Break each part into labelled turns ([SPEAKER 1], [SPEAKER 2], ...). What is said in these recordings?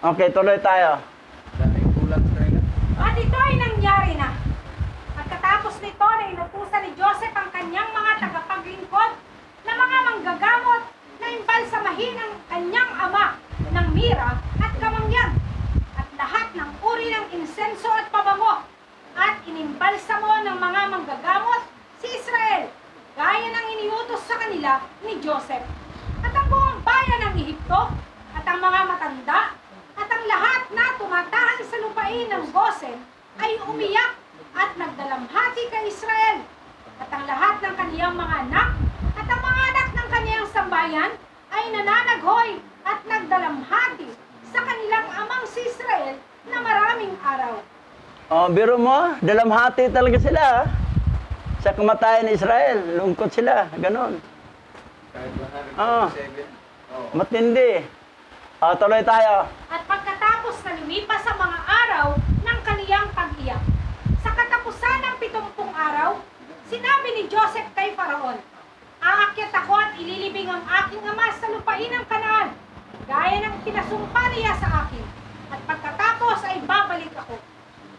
[SPEAKER 1] Okay, tuloy tayo.
[SPEAKER 2] At ito ay nangyari na. Pagkatapos nito na inutusan ni Joseph ang kanyang mga tagapaglingkod na mga manggagamot na imbalsamahin ang kanyang ama ng mira at kamangyan at lahat ng uri ng insenso at pabango at inimbalsamo ng mga manggagamot si Israel gaya ng iniutos sa kanila ni Joseph at ang buong bayan ng Ehipto at ang mga matanda at ang lahat na tumatahan sa lupain ng Gosen ay umiyak at nagdalamhati kay Israel at ang lahat ng kaniyang mga anak at ang mga anak ng kaniyang sambayan ay nananaghoy at nagdalamhati sa kanilang amang si Israel na maraming araw.
[SPEAKER 1] Oh, biro mo, dalamhati talaga sila. Sa kamatayan ni Israel, lungkot sila, ganon. Oh, matindi. Oh, tuloy tayo.
[SPEAKER 2] At pagkatapos na lumipas ang mga araw ng kaniyang pag-iyak, sa katapusan ng 70 araw, sinabi ni Joseph kay Faraon, aakyat ako at ililibing ang aking ama sa lupain ng Kanaan, gaya ng pinasumpa niya sa akin, at pagkatapos ay babalik ako.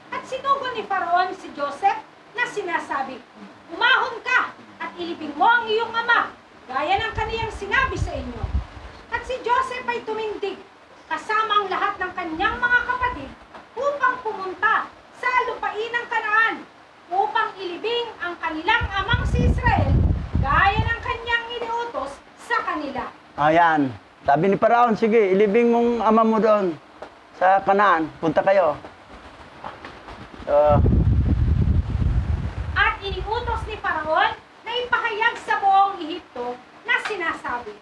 [SPEAKER 2] At sinugon ni Faraon si Joseph na sinasabi, umahon ka at ilibing mo ang iyong ama, gaya ng kaniyang sinabi sa inyo. At si Joseph ay tumindig, kasama ang lahat ng kanyang mga kapatid, upang pumunta sa lupain ng Kanaan, upang ilibing ang kanilang amang si Israel, gaya ng kanyang iniutos sa kanila.
[SPEAKER 1] Ayan. Sabi ni Paraon, sige, ilibing mong ama mo doon sa Kanaan. Punta kayo.
[SPEAKER 2] At iniutos ni Faraon na ipahayag sa buong Ehipto na sinasabi,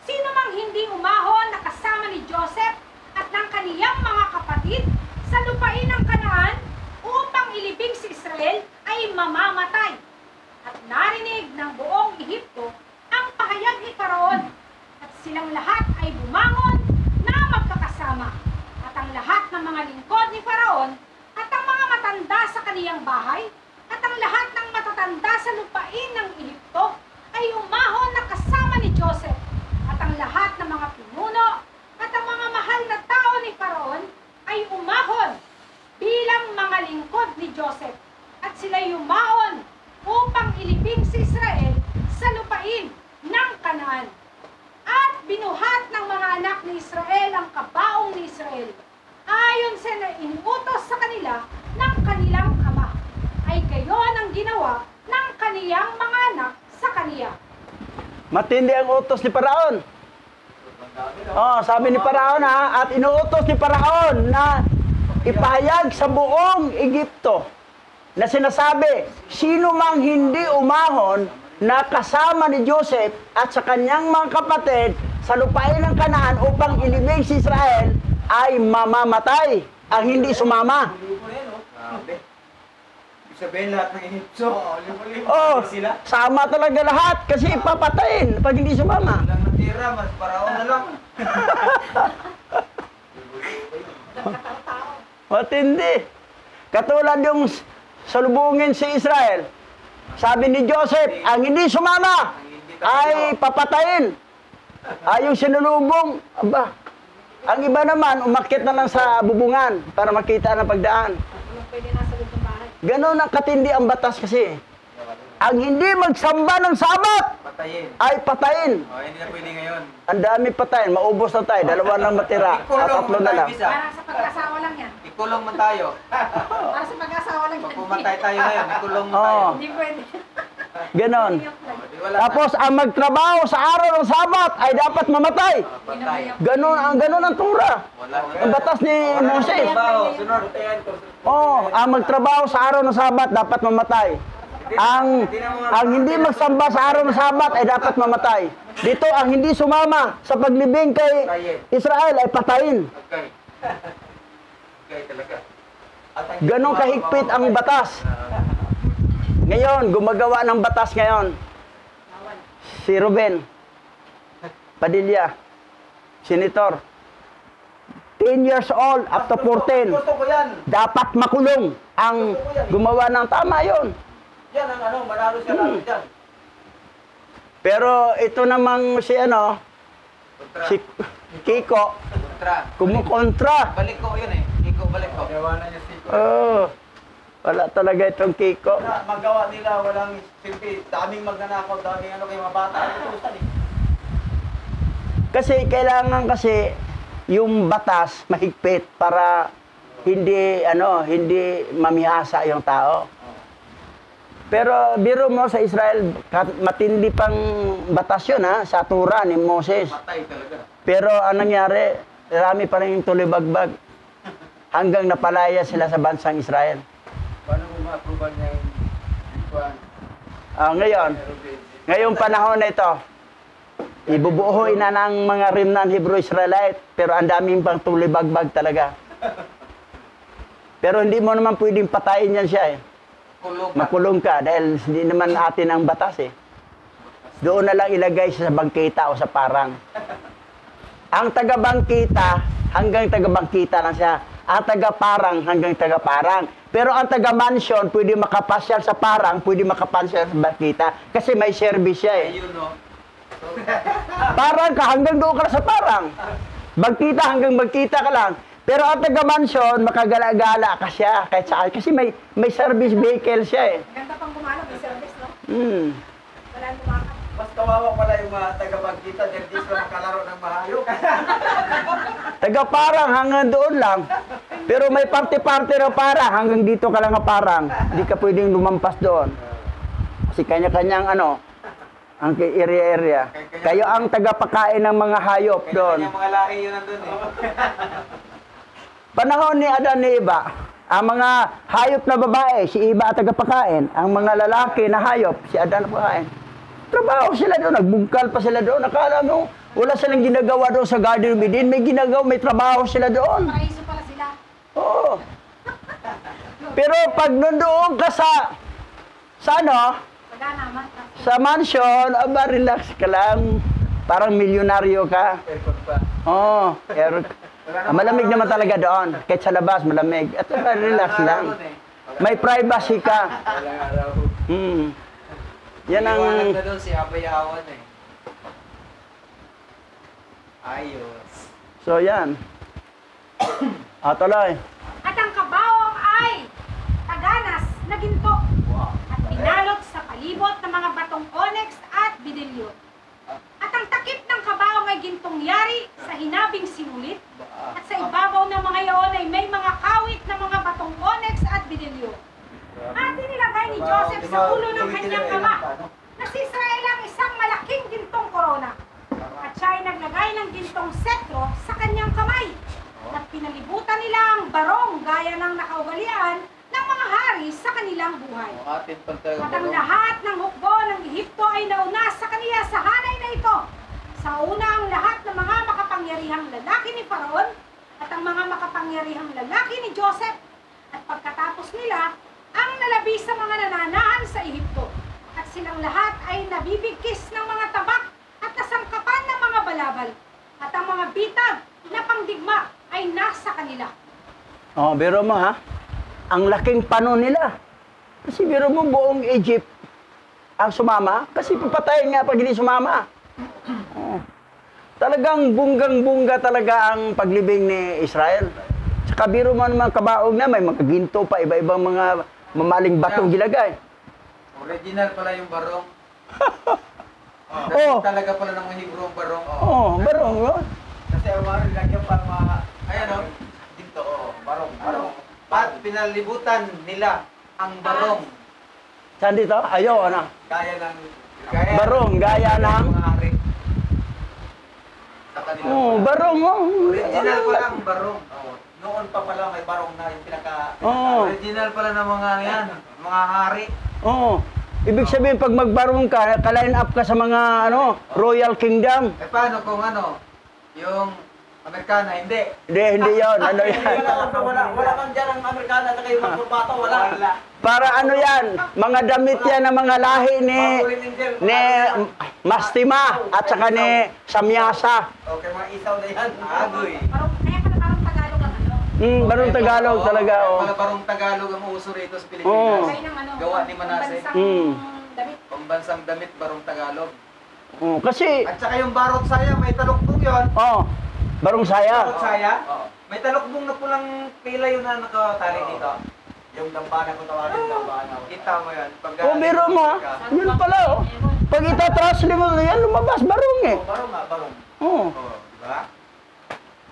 [SPEAKER 2] sino mang hindi umahon na kasama ni Joseph at ng kaniyang mga kapatid sa lupain ng Kanaan upang ilibing si Israel ay mamamatay. At narinig ng buong Ehipto ang pahayag ni Faraon at silang lahat ay bumangon na magkakasama. At ang lahat ng mga lingkod ni Faraon at ang mga matanda sa kaniyang bahay at ang lahat ng matatanda sa lupain ng Ehipto ay umahon na kasama ni Joseph. At ang lahat ng mga pinuno at ang mga mahal na tao ni Faraon ay umahon bilang mga lingkod ni Joseph. At sila'y umaon upang ilibing si Israel sa lupain ng Kanaan. At binuhat ng mga anak ni Israel ang kabaong ni Israel, ayon sa inuutos sa kanila ng kanilang ama. Ay gayon ang ginawa ng kaniyang mga anak sa kaniya.
[SPEAKER 1] Matindi ang utos ni Paraon. Oh, sabi ni Paraon ha, at inuutos ni Paraon na ipahayag sa buong Ehipto na sinasabi, sino mang hindi umahon na kasama ni Joseph at sa kanyang mga kapatid sa lupain ng Kanaan upang ilibing si Israel ay mamamatay. Ang hindi sumama.
[SPEAKER 3] Sabihin lahat ng Ehipto,
[SPEAKER 1] Oh,
[SPEAKER 3] sila.
[SPEAKER 1] sama talaga lahat kasi ipapatayin pag hindi sumama.
[SPEAKER 3] Walang natira, mas Paraon na lang.
[SPEAKER 1] Matindi. Katulad yung salubungin si Israel. Sabi ni Joseph, ang hindi sumama ay papatayin. Ay yung sinulubong, aba. Ang iba naman, umakyat na lang sa bubungan para makita ng pagdaan.
[SPEAKER 2] Pwede nasa loob ng bahay.
[SPEAKER 1] Ganon ang katindi ang batas kasi. Ang hindi magsamba ng Sabat
[SPEAKER 3] Patayin.
[SPEAKER 1] ay patayin.
[SPEAKER 3] Oh, hindi na pwede ngayon.
[SPEAKER 1] Ang dami patayin, maubos na tayo, dalawa lang matira, at tatlo na lang.
[SPEAKER 2] Para sa pag-asawa lang yan.
[SPEAKER 3] Ikulong man tayo.
[SPEAKER 2] Para sa pag-asawa lang yan.
[SPEAKER 3] Pag pumatay tayo ngayon, ikulong man tayo.
[SPEAKER 1] Oo.
[SPEAKER 2] Hindi pwede.
[SPEAKER 1] Ganon.
[SPEAKER 3] Di wala
[SPEAKER 1] Tapos ang magtrabaho sa araw ng Sabat ay dapat mamatay.
[SPEAKER 3] patay.
[SPEAKER 1] Ganon ang tura.
[SPEAKER 3] Wala
[SPEAKER 1] Ang batas ni Moses.
[SPEAKER 3] Sunod.
[SPEAKER 1] Oh, ang magtrabaho sa araw ng Sabat dapat mamatay. Ang hindi magsamba sa araw ng Sabat ay dapat mamatay. Dito ang hindi sumama sa paglibing kay Israel ay patayin.
[SPEAKER 3] Okay. Okay talaga.
[SPEAKER 1] Ganon kahigpit ang batas. Ngayon, gumagawa ng batas ngayon. Si Ruben Padilla, Senator. 10 years old up to 14.
[SPEAKER 3] Gusto ko yan.
[SPEAKER 1] Dapat makulong ang gumawa ng tama yon.
[SPEAKER 3] Yan ang ano, manalo siya lalo dyan.
[SPEAKER 1] Pero ito namang si ano, si Kiko,
[SPEAKER 3] Kontra.
[SPEAKER 1] Kumukontra.
[SPEAKER 3] Balik ko yun eh. Iko, balik ko. Gawa na niya si Iko.
[SPEAKER 1] Oh, wala talaga itong Kiko.
[SPEAKER 3] Magawa nila, walang silbi. Daming magnanakaw, daming ano kayo mga bata. Tutusan eh.
[SPEAKER 1] Kasi kailangan kasi yung batas mahigpit para hindi mamihasa yung tao. Pero biro mo sa Israel, matindi pang batas yun sa Torah ni Moses.
[SPEAKER 3] Matay talaga.
[SPEAKER 1] Pero anong nangyari, marami pa rin yung tuloy-bagbag hanggang napalaya sila sa bansang Israel.
[SPEAKER 3] Paano mo ma-approval niya yung Juan?
[SPEAKER 1] Ngayong panahon na ito, ibubuhoy na ng mga remnant Hebrew Israelite, pero ang daming pang tuloy-bagbag talaga. Pero hindi mo naman pwedeng patayin yan siya
[SPEAKER 3] Kulong.
[SPEAKER 1] Makulong ka dahil hindi naman atin ang batas Doon na lang ilagay siya sa bangkita o sa parang. Ang taga-bangkita, hanggang taga-bangkita lang siya. Ang taga-parang, hanggang taga-parang. Pero ang taga-mansion, pwede makapasyal sa parang, pwede makapasyal sa bangkita. Kasi may service siya
[SPEAKER 3] Ayun no.
[SPEAKER 1] Parang ka, hanggang doon ka lang sa parang. Bangkita, hanggang bangkita ka lang. Pero ang taga-mansion, makagala-gala ka siya kahit saan. Kasi may service vehicle siya
[SPEAKER 2] Ganda pang gumalaw, may service, no? Wala lumakad.
[SPEAKER 3] Mas kawawa pala yung mga taga-pagkita dahil di sila makalaro ng mahayop.
[SPEAKER 1] Taga-parang, hanggang doon lang. Pero may parte-parte na parang, hanggang dito ka lang parang. Hindi ka pwedeng lumampas doon. Kasi kanya-kanyang ang area-area. Kayo ang tagapakain ng mga hayop doon.
[SPEAKER 3] Kanya mga lahi yun nandun eh.
[SPEAKER 1] Panahon ni Adan ni Eva, ang mga hayop na babae, si Eva at tagapakain. Ang mga lalaki na hayop, si Adan na pakain. Trabaho sila doon, nagbungkal pa sila doon. Nakala mo, wala silang ginagawa doon sa Garden of Eden. May trabaho sila doon.
[SPEAKER 2] Paraiso pala sila.
[SPEAKER 1] Oo. Pero pag nandoon ka sa
[SPEAKER 2] Wala naman.
[SPEAKER 1] sa mansion, relax ka lang. Parang milyonaryo ka.
[SPEAKER 3] Aircon pa.
[SPEAKER 1] Oo, malamig naman talaga doon. Kahit sa labas, malamig. At relax lang. May privacy ka.
[SPEAKER 3] Walang araw.
[SPEAKER 1] Yan ang...
[SPEAKER 3] Iwanan na doon si Abay Awan eh. Ayos.
[SPEAKER 1] So, yan. Tuloy.
[SPEAKER 2] At ang kabaong ay taganas na ginto
[SPEAKER 3] Wow.
[SPEAKER 2] at binalot sa palibot ng mga batong onyx at bidilyo. At ang takip ng kabaong ay gintong yari sa hinabing sinulit at sa ibabaw ng mga iyon ay may mga kawit na mga batong onyx at bidilyo. At inilagay ni Joseph sa ulo ng kanyang ama na si Israel ang isang malaking gintong korona. At siya ay naglagay ng gintong setro sa kanyang kamay. At pinalibutan nila ang barong gaya ng nakaugalian ng mga hari sa kanilang buhay.
[SPEAKER 3] Atin pantay.
[SPEAKER 2] At ang lahat ng hukbo ng Ehipto ay nauna sa kaniya sa hanay na ito. Sa una ang lahat ng mga makapangyarihang lalaki ni Faraon at ang mga makapangyarihang lalaki ni Joseph. At pagkatapos nila, ang nalabi sa mga nananahan sa Ehipto. At silang lahat ay nabibigkis ng mga tabak at nasangkapan ng mga balabal. At ang mga bitag na pangdigma ay nasa kanila.
[SPEAKER 1] Biro mo ang laking pano nila. Kasi biro mo buong Egypt ang sumama. Kasi papatayin nga pag hindi sumama. Talagang bunggang-bungga talaga ang paglibing ni Israel. Saka biro mo naman kabaog na, may mga ginto pa, iba-ibang mga mamaling batong gilagay.
[SPEAKER 3] Original pala yung barong.
[SPEAKER 1] Oo.
[SPEAKER 3] Talaga pala ng mga Hebrew ang barong.
[SPEAKER 1] Barong yun.
[SPEAKER 3] Kasi ang mga lagyan para mga... Ayan o. Dito barong. Barong. At pinalibutan nila ang barong.
[SPEAKER 1] Saan dito? Ayaw,
[SPEAKER 3] Gaya ng...
[SPEAKER 1] Barong, gaya ng...
[SPEAKER 3] mga hari. Sa kanila.
[SPEAKER 1] Barong,
[SPEAKER 3] Original pala ang barong. Noon pa pala may barong na yung pinaka... Original pala ng mga yan. Mga hari.
[SPEAKER 1] Ibig sabihin, pag magbarong ka, ka-line up ka sa mga, Royal Kingdom.
[SPEAKER 3] Paano kung yung Amerikana, hindi.
[SPEAKER 1] Hindi yun. Ano yan?
[SPEAKER 3] Wala kang dyan ang Amerikana at kayo magpapata, wala.
[SPEAKER 1] Para ano yan? Mga damit yan ng mga lahi ni Mastima at saka ni Samyasa.
[SPEAKER 3] Okay, mga isaw na yan. Agoy.
[SPEAKER 2] Kaya pala parang Tagalog ang
[SPEAKER 1] Barong Tagalog talaga.
[SPEAKER 3] Mga barong Tagalog ang uso rito sa Pilipinas.
[SPEAKER 2] Gaya ng
[SPEAKER 3] Gawa ni Manase.
[SPEAKER 2] pambansang damit.
[SPEAKER 3] Pambansang damit, barong Tagalog.
[SPEAKER 1] Kasi,
[SPEAKER 3] At saka yung barot saya, may taluktok yun.
[SPEAKER 1] Barong saya.
[SPEAKER 3] Saya? May talukbong na pulang pila yun na nakatali dito.
[SPEAKER 4] Yung dambana ko tawagin dambana.
[SPEAKER 3] Kita mo yan. Pag
[SPEAKER 1] Oh, biro mo ha. Yun pala oh. Pag itatransli mo yan, lumabas barong eh.
[SPEAKER 4] Barong nga, barong.
[SPEAKER 1] Oo.
[SPEAKER 3] Oh, diba?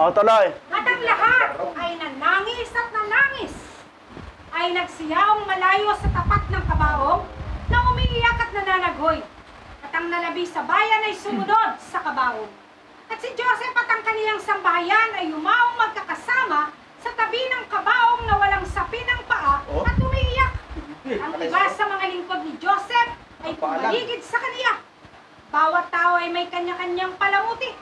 [SPEAKER 1] Oh, tuloy.
[SPEAKER 2] At ang lahat ay nanangis at nanangis. Ay nagsiyaong malayo sa tapat ng kabaong na umiiyak at nananaghoy. At ang nalabi sa bayan ay sumunod sa kabaong. At si Joseph at ang kaniyang sambahayan ay yumaong magkakasama sa tabi ng kabaong na walang sapi ng paa at umiiyak. Ang iba sa mga lingkod ni Joseph ay pumaligid sa kaniya. Bawat tao ay may kanya-kanyang palamuti.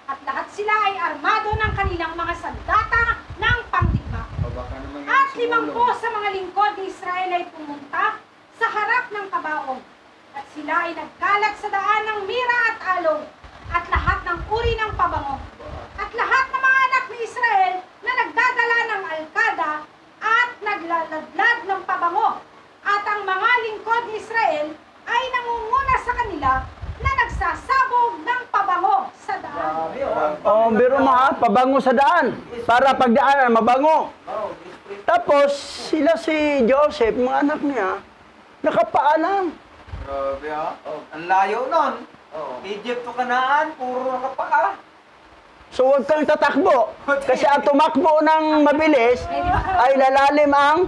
[SPEAKER 2] At lahat sila ay armado ng kanilang mga sandata ng pangdigma. At 50 sa mga lingkod ni Israel ay pumunta sa harap ng kabaong. At sila ay nagkalat sa daan ng mira at aloe at lahat ng uri ng pabango. At lahat ng mga anak ni Israel na nagdadala ng alkada at naglaladlad ng pabango. At ang mga lingkod ni Israel ay nangunguna sa kanila na nagsasabog ng pabango sa daan.
[SPEAKER 1] Oh, biro mo ha, pabango sa daan. Para pagdaanan, mabango. Tapos, sila si Joseph, mga anak niya, nakapaalam.
[SPEAKER 3] Grabe ha. Ang layo nun. Egypt to Kanaan, puro nakapaa.
[SPEAKER 1] So, huwag kang tatakbo. Kasi ang tumakbo ng mabilis ay lalalim ang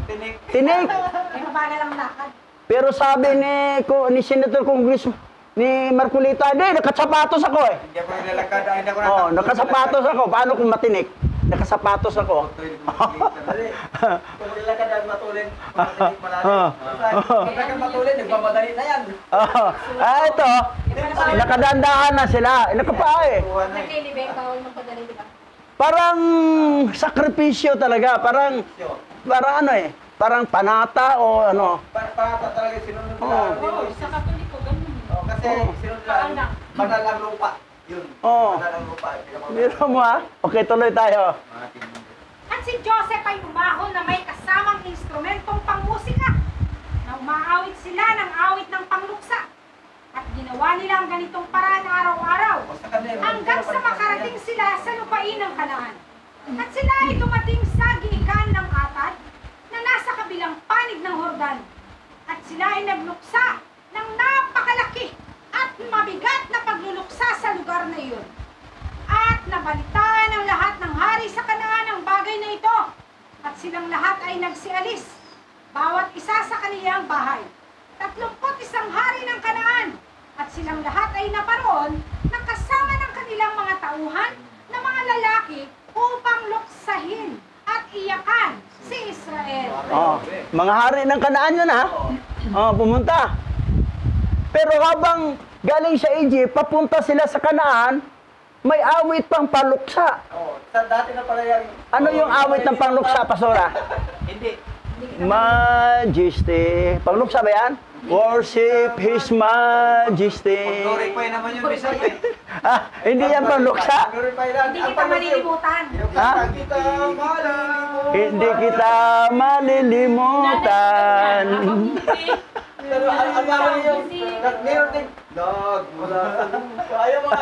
[SPEAKER 3] Tinik.
[SPEAKER 1] tinik.
[SPEAKER 2] May mabagal ang lakad.
[SPEAKER 1] Pero sabi ni Senator Congress ni Marcolita, hindi, nakasapatos ako eh.
[SPEAKER 3] Hindi ako nilalakad. Hindi ako
[SPEAKER 1] Oh, nakasapatos ako. Paano kung matinik? Nakasapatos ako.
[SPEAKER 4] Kung nila ka dahil matulin, matinig malalim. Kung nila ka matulin, nagmamadali na yan.
[SPEAKER 1] Ito, nakadandahan na sila. Nakapaa eh.
[SPEAKER 2] Naglilibeng bawal magpadali, di ba?
[SPEAKER 1] Parang sakripisyo talaga. Parang ano eh. Parang panata o ano.
[SPEAKER 4] Para talaga sinunod nila.
[SPEAKER 1] Oo.
[SPEAKER 2] Sa Katoliko, ganun.
[SPEAKER 4] Kasi sinunod nila, banal ang lupa. Yun.
[SPEAKER 1] Oo.
[SPEAKER 4] Banal ang lupa.
[SPEAKER 1] Biro mo ha? Okay, tuloy tayo.
[SPEAKER 2] At si Joseph ay umahon na may kasamang instrumentong pangmusika na umaawit sila ng awit ng pangluksa. At ginawa nila ang ganitong paraan araw-araw hanggang sa makarating sila sa lupain ng Kanaan. At sila ay dumating sa giikan ng Atad na nasa kabilang panig ng Hordan. At sila ay nagluksa ng napakalaki at mabigat na pagluluksa sa lugar na iyon. At nabalitaan ang lahat ng hari sa Kanaan ang bagay na ito. At silang lahat ay nagsialis, bawat isa sa kaniyang bahay. 31 hari ng Kanaan. At silang lahat ay naparoon na kasama ng kanilang mga tauhan na mga lalaki upang luksahin at iyakan si Israel.
[SPEAKER 1] Oh, mga hari ng Kanaan yun ha. Oh, pumunta. Pero habang galing sa Egypt, papunta sila sa Kanaan, may awit pang paluksa.
[SPEAKER 4] Sa dati na pala yan.
[SPEAKER 1] Ano yung awit ng pangluksa, Pastora?
[SPEAKER 3] Hindi.
[SPEAKER 1] Majesty. Pangluksa ba yan? Worship His Majesty.
[SPEAKER 3] Pagdori pa yun naman yun, Bisay.
[SPEAKER 1] Ah, hindi yan pangluksa.
[SPEAKER 2] Hindi kita malilimutan.
[SPEAKER 1] Ha?
[SPEAKER 4] Kita malilimutan.
[SPEAKER 1] Hindi kita malilimutan.
[SPEAKER 4] Pero ang gawin yung meron din. Nagmula sa lupa. Ayaw mga.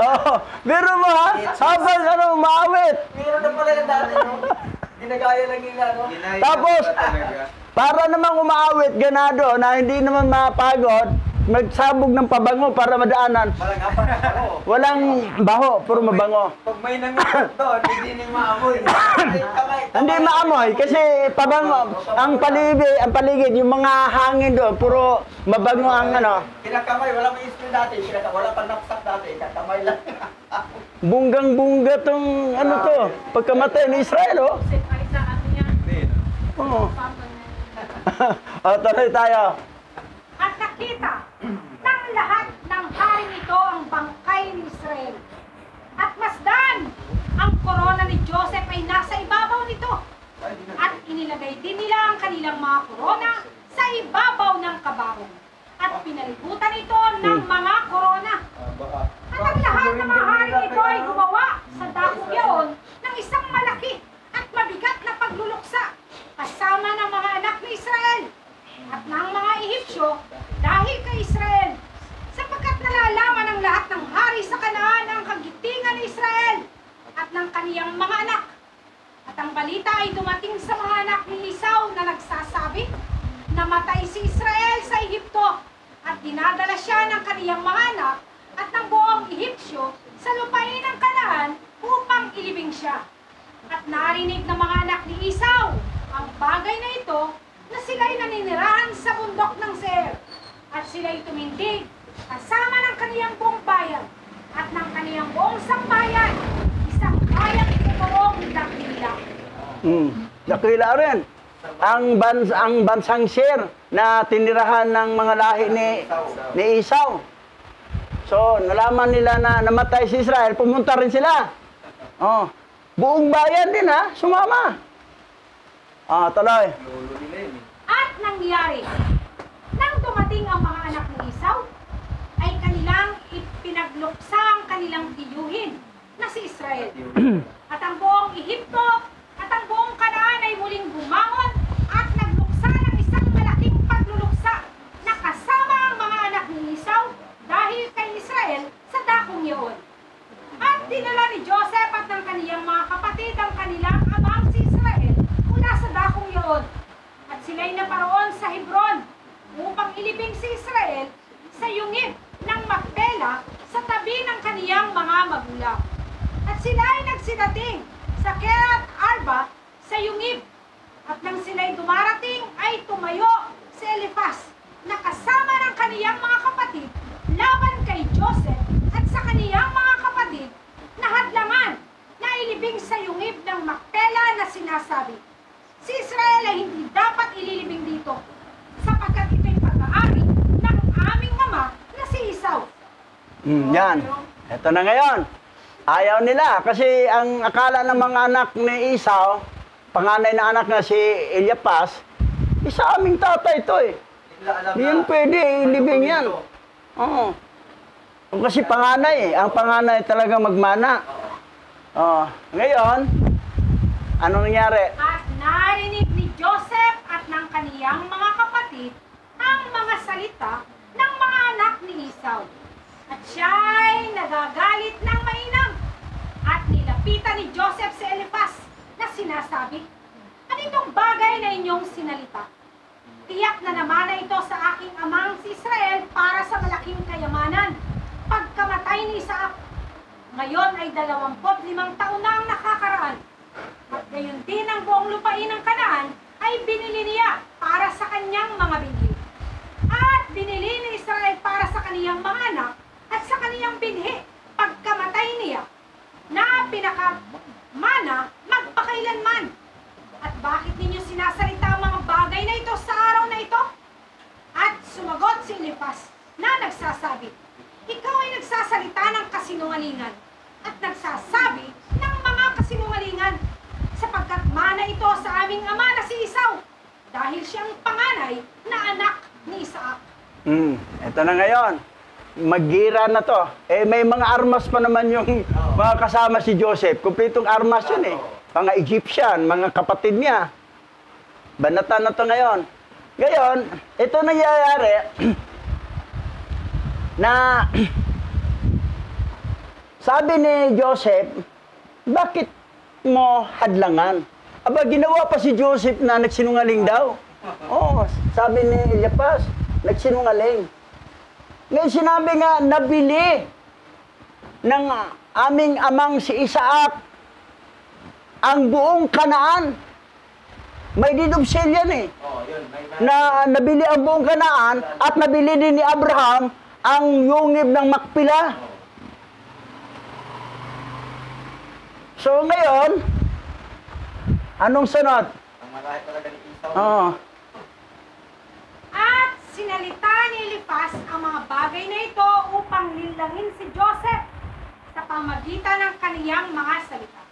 [SPEAKER 1] Oh, pero mo ha, habang ano, maawit.
[SPEAKER 4] Meron na pala yung dati, no? Ginagaya lang nila, no?
[SPEAKER 1] Tapos, para namang umaawit, ganado, na hindi naman mapagod, magsabog ng pabango para madaanan.
[SPEAKER 4] Walang apat na pala.
[SPEAKER 1] Walang baho, puro mabango.
[SPEAKER 3] Pag may nangunod doon, hindi nang maamoy.
[SPEAKER 1] Hindi maamoy kasi pabango, ang paligid, yung mga hangin doon, puro mabango ang ano.
[SPEAKER 4] Kinakamay, wala may spray dati. Wala pang napsak dati. Kakamay lang.
[SPEAKER 1] Bunggang-bungga tong ano to, pagkamatay ni Israel, oh.
[SPEAKER 2] Ay sa ano niya.
[SPEAKER 1] Oh. Oh, tuloy tayo.
[SPEAKER 2] At nakita ng lahat ng hari nito ang bangkay ni Israel. At masdan, ang korona ni Joseph ay nasa ibabaw nito. At inilagay din nila ang kanilang mga korona sa ibabaw ng kabaong. At pinalibutan ito ng mga korona. At ang lahat ng mga hari nito ay gumawa sa dakong yaon ng isang malaki at mabigat na pagluluksa kasama ng mga anak ni Israel at ng mga Ehipsyo dahil kay Israel, sapagkat nalalaman ng lahat ng hari sa Kanaan ang kagitingan kaniyang mga anak. At ang balita ay dumating sa mga anak ni Esau na nagsasabi, namatay si Israel sa Ehipto at dinadala siya ng kaniyang mga anak at ng buong Ehipsyo sa lupain ng Kanaan upang ilibing siya. At narinig ng mga anak ni Esau ang bagay na ito na sila'y naninirahan sa bundok ng Seir. At sila'y tumindig kasama ng kaniyang buong bayan at ng kaniyang buong sambayan, isang bayang buong dakila.
[SPEAKER 1] Dakila rin. Ang bansang Seir na tinirahan ng mga lahi ni Esau. So, nalaman nila na namatay si Israel, pumunta rin sila. Oh, buong bayan din ha, sumama. Tuloy.
[SPEAKER 2] At nangyari, nang dumating ang mga anak ni Esau, ay kanilang ipinagluksa ang kanilang tiyuhin na si Israel. At ang buong Ehipto at ang buong Kanaan ay muling bumangon at nagluksa ng isang malaking pagluluksa na kasama ang mga anak ni Esau dahil kay Israel sa dakong iyon. At dinala ni Joseph at ng kaniyang mga kapatid ang kanilang amang si Israel mula sa dakong iyon. At sila'y naparoon sa Hebron upang ilibing si Israel sa yungib ng Macpela sa tabi ng kaniyang mga magulang. At sila ay nagsidating sa Kiriath Arba sa yungib. At nang sila'y dumarating ay tumayo si Eliphaz na kasama ng kaniyang mga kapatid laban kay Joseph at sa kaniyang mga kapatid na hadlangan na ilibing sa yungib ng Macpela na sinasabi, si Israel ay hindi dapat ililibing dito sapagkat ito'y pag-aari ng aming ama na si Esau.
[SPEAKER 1] Yan. Ito na ngayon. Ayaw nila kasi ang akala ng mga anak ni Esau, panganay na anak na si Eliphaz, isa aming tatay ito eh. Hindi yan pwede, ilibing yan. Oo. Kasi panganay eh. Ang panganay talaga magmana. Ngayon, ano nangyari?
[SPEAKER 2] At narinig ni Joseph at ng kaniyang mga kapatid ang mga salita ng mga anak ni Esau. At siya'y nagagalit ng mainam. At nilapitan ni Joseph si Eliphaz na sinasabi, ano itong bagay na inyong sinalita? Tiyak na namana ito sa aking amang si Israel para sa malaking kayamanan. Pagkamatay ni Isaac, ngayon ay 25 taon na ang nakakaraan. At gayon din ang buong lupain ng Kanaan ay binili niya para sa kanyang mga binhi. At binili ni Israel para sa kaniyang mga anak at sa kaniyang binhi pagkamatay niya na pinakamana magpakailanman. At bakit ninyo sinasalita ang mga bagay na ito sa araw na ito? At sumagot si Eliphaz na nagsasabi, ikaw ay nagsasalita ng kasinungalingan at nagsasabi ng mga kasinungalingan sapagkat mana ito sa aming ama na si Esau dahil siyang panganay na anak ni Isaac.
[SPEAKER 1] Ito na ngayon. Maggira na to. Eh, may mga armas pa naman yung mga kasama si Joseph. Kumpletong armas yun eh. Mga Egyptian, mga kapatid niya. Banatan na to ngayon. Ngayon, ito nangyayari na sabi ni Joseph, bakit mo hadlangan? Aba, ginawa pa si Joseph na nagsinungaling daw. Sabi ni Eliphaz, nagsinungaling. Ngayon sinabi nga, nabili ng aming amang si Isaac ang buong Kanaan. May deed of sale yan eh. Na nabili ang buong Kanaan at nabili din ni Abraham ang yungib ng Macpela. So ngayon, anong sunod?
[SPEAKER 3] Ang malaki talaga ni Esau.
[SPEAKER 2] At sinalita ni Eliphaz ang mga bagay na ito upang nilangin si Joseph sa pamagitan ng kaniyang mga salita.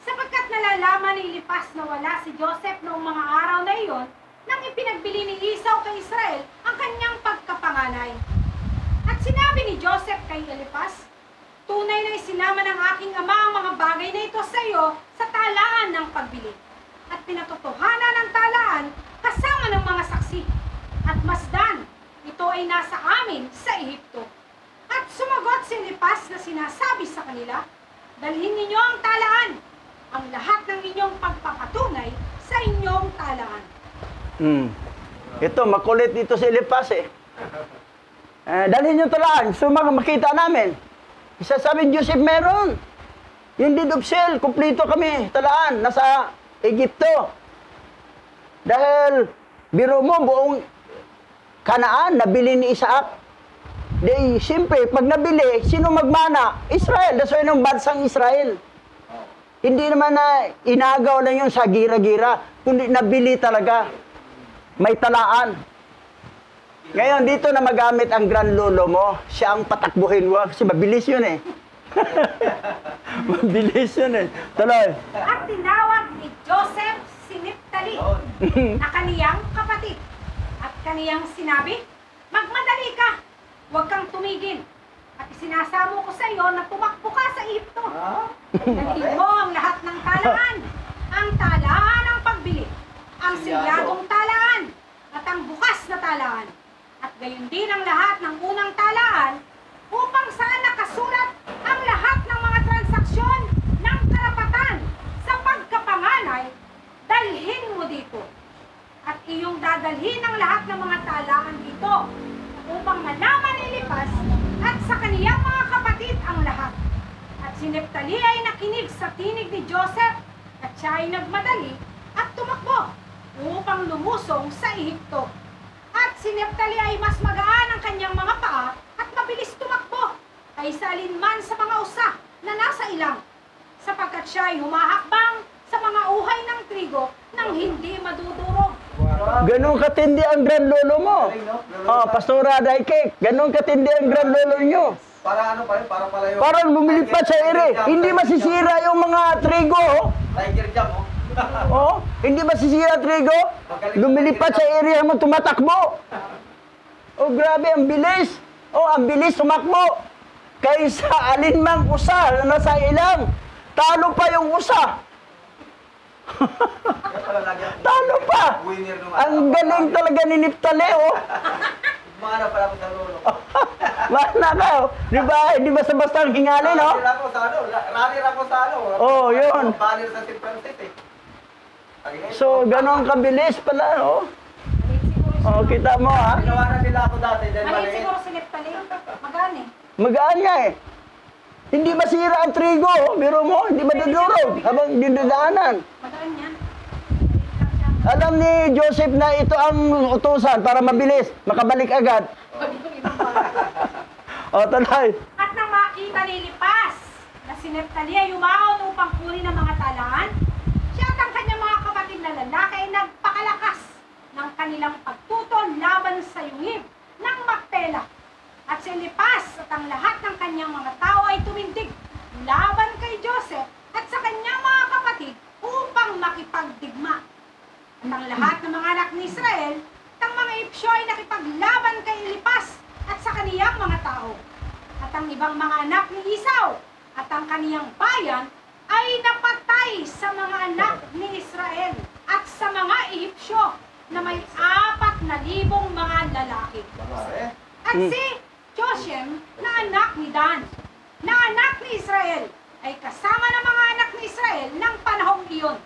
[SPEAKER 2] Sapagkat nalalaman ni Eliphaz na wala si Joseph noong mga araw na iyon nang ipinagbili ni Esau kay Israel ang kanyang pagkapanganay. At sinabi ni Joseph kay Eliphaz, tunay na isinama ng aking ama ang mga bagay na ito sa iyo sa talaan ng pagbili. At pinatotohanan ng talaan kasama ng mga saksi. At masdan, ito ay nasa amin sa Ehipto. At sumagot si Eliphaz na sinasabi sa kanila, dalhin ninyo ang talaan
[SPEAKER 1] Ito, makulit dito si Elipas eh. Dalhin nyo talaan. So makita namin. Isasabi Joseph meron. Yung deed of sale, kumplito kami, talaan, nasa Egypto. Dahil, biro mo, buong Kanaan, nabili ni Isaac. Di, siyempre, pag nabili, sino magmana? Israel. That's why ng bansang Israel. Hindi naman na inagaw lang yung sa gira-gira, kundi nabili talaga. May talaan. Ngayon, dito na magamit ang grandlolo mo, siya ang patakbuhin mo, kasi mabilis yun eh. Mabilis yun eh. Tuloy.
[SPEAKER 2] At tinawag ni Joseph si Neptali na kaniyang kapatid. At kaniyang sinabi, magmadali ka, huwag kang tumigil. At isinasamo ko sa iyo na tumakbo ka sa Egypto. Dalhin mo ang lahat ng talaan, ang talaan ng pagbili, ang silyadong talaan, at ang bukas na talaan. At gayon din ang lahat ng unang talaan, upang saan nakasulat ang lahat ng mga transaksyon ng karapatan sa pagkapanganay, dalhin mo dito. At iyong dadalhin ang lahat ng mga talaan dito, upang malaman ni Elipas at sa kaniyang mga kapatid ang lahat. At si Neptali ay nakinig sa tinig ni Joseph, at siya ay nagmadali at tumakbo upang lumusong sa Ehipto. At si Neptali ay mas magaan ang kanyang mga paa at mabilis tumakbo kaysa alinman sa mga usa na nasa ilang, sapagkat siya ay humahakbang sa mga uhay ng trigo nang hindi madudurog.
[SPEAKER 1] Ganun katindi ang grandlolo mo. Oh, Pastora Daikik, ganun katindi ang grandlolo nyo.
[SPEAKER 4] Para ano pa rin? Para pala yung...
[SPEAKER 1] Parang lumilipad sa ere. Hindi masisira yung mga trigo. Oh.
[SPEAKER 4] Tiger jump, oh.
[SPEAKER 1] Oh, hindi masisira trigo. Lumilipad sa area mo, tumatakbo. Oh, grabe, ang bilis. Oh, ang bilis tumakbo. Kaysa alinmang usa na nasa ilang. Talo pa yung usa. Talo pa.
[SPEAKER 4] Winner nung
[SPEAKER 1] Ang galing talaga ni Neptali, oh.
[SPEAKER 4] Mana pala ko sa lolo.
[SPEAKER 1] Mana ka, oh. Di ba? Hindi basta-basta ang hingalin, oh.
[SPEAKER 4] Rally ako sa ano. Rally ako sa ano.
[SPEAKER 1] Oh, yun.
[SPEAKER 4] Banner sa San Francisco, eh.
[SPEAKER 1] So, ganon kabilis pala, oh. Oh, kita mo, ha?
[SPEAKER 4] Ginawa na nila ako dati dahil
[SPEAKER 2] Maliit
[SPEAKER 4] maliit.
[SPEAKER 2] siguro si Neptali, magaan eh.
[SPEAKER 1] Magaan nga, eh. Hindi masira ang trigo, oh. Biro mo, hindi madudurog habang dinadaanan.
[SPEAKER 2] Magaan yan. Maliit lang siya.
[SPEAKER 1] Alam ni Joseph na ito ang utusan para mabilis, makabalik agad.
[SPEAKER 2] Pag yung ibang bagay.
[SPEAKER 1] O, tuloy.
[SPEAKER 2] At nang makita ni Elipas na si Neptali ay umaon upang kunin ang mga talaan, siya at ang kanyang mga kapatid na lalaki ay nagpakalakas ng kanilang pagtutol laban sa yungib ng Macpela. At si Elipas at ang lahat ng kanyang mga tao ay tumindig laban kay Joseph at sa kanyang mga kapatid upang makipagdigma. At ang lahat ng mga anak ni Israel at ang mga Ipsyo ay nakipaglaban kay Elipas at sa kaniyang mga tao. At ang ibang mga anak ni Esau at ang kaniyang bayan ay napatay sa mga anak ni Israel at sa mga Ehipsyo na may 4,000 mga lalaki. At si Joshem na anak ni Dan, na anak ni Israel, ay kasama ng mga anak ni Israel ng panahong iyon.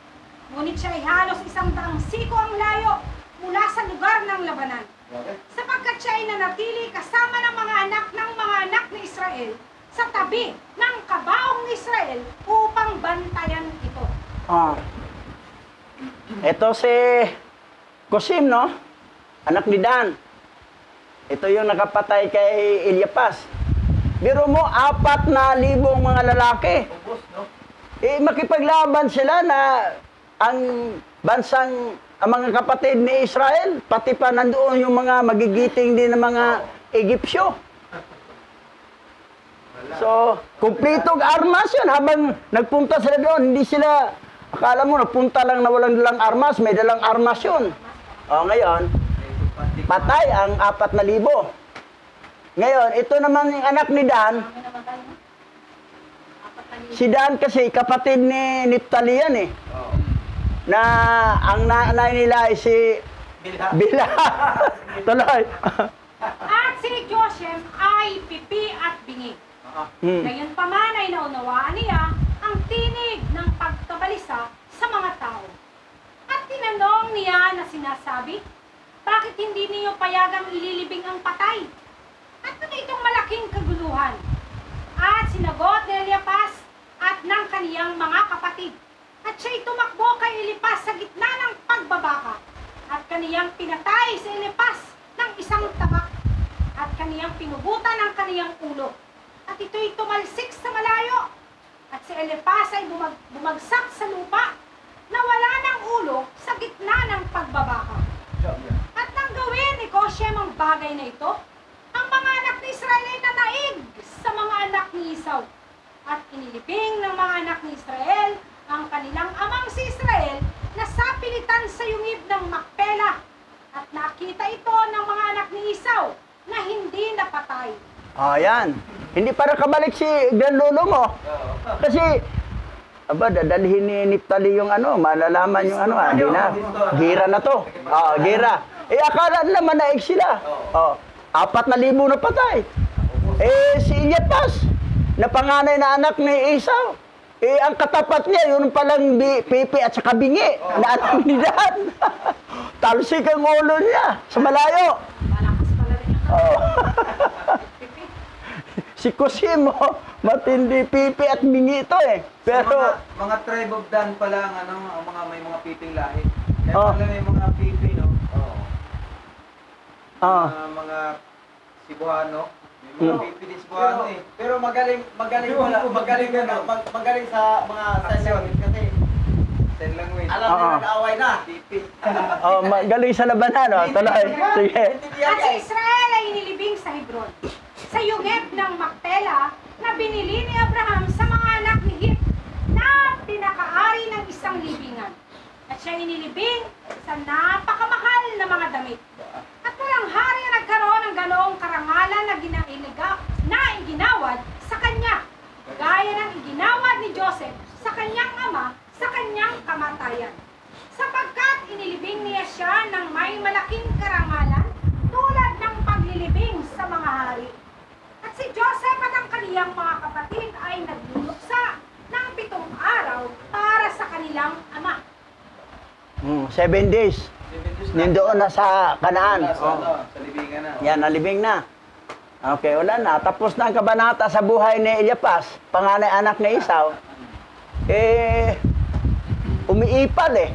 [SPEAKER 2] Ngunit siya ay halos 100 siko ang layo mula sa lugar ng labanan, sapagkat siya ay nanatili kasama ng mga anak ni Israel sa tabi ng kabaong ni Israel upang bantayan ito.
[SPEAKER 1] Ah. Ito si Kosim, no? Anak ni Dan. Ito yung nakapatay kay Elipas. Biro mo, 4,000 mga lalaki.
[SPEAKER 4] Ubus, no?
[SPEAKER 1] Eh, makipaglaban sila na ang bansang, ang mga kapatid ni Israel, pati pa nandoon yung mga magigiting din ng mga Egyptyo. So, kumpletong armas yun. Habang nagpunta sila doon, hindi sila, akala mo, nagpunta lang na walang dalang armas, may dalang armas yun. O, ngayon, patay ang 4,000. Ngayon, ito naman yung anak ni Dan. Si Dan kasi kapatid ni Neptali yan eh.
[SPEAKER 4] Oo.
[SPEAKER 1] Na ang nanay nila ay si
[SPEAKER 4] Bilha.
[SPEAKER 1] Bila. Tuloy.
[SPEAKER 2] At si Joshem ay pipi at bingi. Ngayon pa man ay naunawaan niya ang tinig ng pagkabalisa sa mga tao. At tinanong tanong niya na sinasabi, bakit hindi niyo payagang ililibing ang patay? At ano itong malaking kaguluhan? At sinagot ni Elipas at ng kaniyang mga kapatid. At siya'y tumakbo kay Elipas sa gitna ng pagbabaka. At kaniyang pinatay si Elipas ng isang tabak. At kaniyang pinugutan ang kaniyang ulo. At ito'y tumalsik sa malayo. At si Elipas ay bumagsak sa lupa, nawala ng ulo sa gitna ng pagbabaka. At nang gawin ni Goshem ang bagay na ito, ang mga anak ni Israel ay nanaig sa mga anak ni Esau. At inilibing ng mga anak ni Israel ang kanilang amang si Israel na sapilitan sa yungib ng Makpela. At nakita ito ng mga anak ni Esau na hindi napatay.
[SPEAKER 1] Ayan. Hindi para kabalik si Granlolo mo. Kasi, dadalhin ni Niftali yung malalaman yung hindi na. Gira na to. Gira. Akala naman naig sila. 4,000 na patay. Si Elipas, na panganay na anak ni Esau. Ang katapat niya, yun palang pipi at saka bingi na anak ni Dan. Talsik ang ulo niya sa malayo.
[SPEAKER 2] Malakas pala rin ang
[SPEAKER 1] Si Cosimo, matindi pipi at bingi ito eh. Pero,
[SPEAKER 3] mga tribe of Dan pala ang may mga piping lahi. Kaya
[SPEAKER 1] Oh.
[SPEAKER 3] pala may mga pipi, no? Mga Cebuano. May mga pipi din Cebuano eh.
[SPEAKER 4] Pero magaling sa mga sasyon kasi
[SPEAKER 3] Sign language.
[SPEAKER 4] alam nila nag-aaway na.
[SPEAKER 3] Pipi.
[SPEAKER 1] galing sa labanan. Tuloy. Sige.
[SPEAKER 2] At si Israel ay inilibing sa Hebron, sa yungib ng Makpela na binili ni Abraham sa mga anak ni Hit na pinakaari ng isang libingan. At siya inilibing sa napakamahal na mga damit. At walang hari na nagkaroon ng ganoong karangalan na iginawad sa kanya, gaya ng iginawad ni Joseph sa kanyang ama sa kanyang kamatayan. Sapagkat inilibing niya siya ng may malaking karangalan tulad ng paglilibing sa mga hari. At si Joseph at ang kaniyang mga kapatid ay nagluluksa ng 7 araw para sa kanilang ama.
[SPEAKER 1] 7 days. Nandoon na sa Kanaan.
[SPEAKER 3] Sa libingan na.
[SPEAKER 1] Yan, nalibing na. Okay, wala na. Tapos na ang kabanata sa buhay ni Elipas, panganay anak ni Esau. Umiipal eh.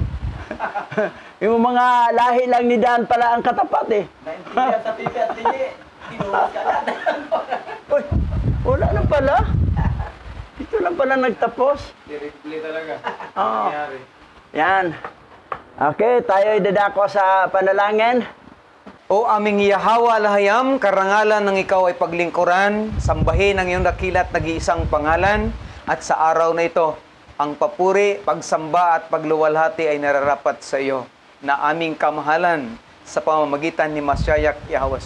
[SPEAKER 1] Yung mga lahi lang ni Dan pala ang katapat eh.
[SPEAKER 4] Naintindihan sa pipi at tingi. Tinuwas ka na.
[SPEAKER 1] Uy, wala na pala. Ito lang pala nagtapos.
[SPEAKER 3] Directly talaga.
[SPEAKER 1] Oo.
[SPEAKER 3] Nangyari.
[SPEAKER 1] Yan. Okay, tayo dadako sa panalangin.
[SPEAKER 3] O aming Yahawa Lahayam, karangalan ng ikaw ay paglingkuran, sambahin ang iyong dakilat nag-iisang pangalan, at sa araw na ito, ang papuri, pagsamba at pagluwalhati ay nararapat sa iyo, na aming kamahalan sa pamamagitan ni Masyayak Yahweh.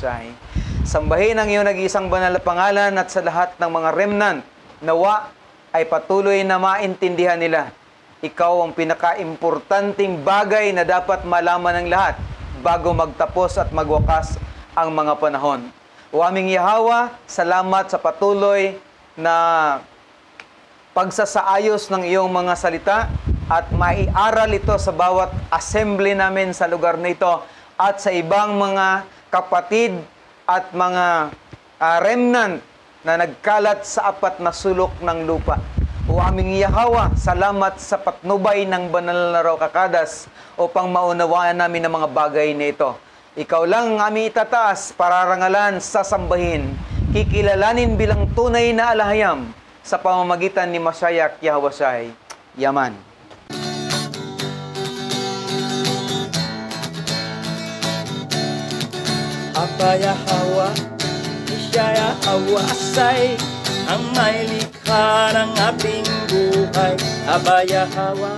[SPEAKER 3] Sambahin ang iyong nag-iisang banal na pangalan at sa lahat ng mga remnant, nawa ay patuloy na maintindihan nila. Ikaw ang pinaka-importanting bagay na dapat malaman ng lahat bago magtapos at magwakas ang mga panahon. O aming Yahawa, salamat sa patuloy na pagsasaayos ng iyong mga salita at maiaral ito sa bawat assembly namin sa lugar na ito at sa ibang mga kapatid at mga remnant na nagkalat sa 4 na sulok ng lupa. O aming Yahawa, salamat sa patnubay ng banal na Rokakadas upang maunawaan namin ang mga bagay na ito. Ikaw lang ang aming itataas, pararangalan, sasambahin, kikilalanin bilang tunay na alahayam sa pamamagitan ni Masyayak Yahweh. Yaman.
[SPEAKER 5] Aba Yahawa, Isya Yahweh, ang may likha ng ating buhay. Aba Yahawa,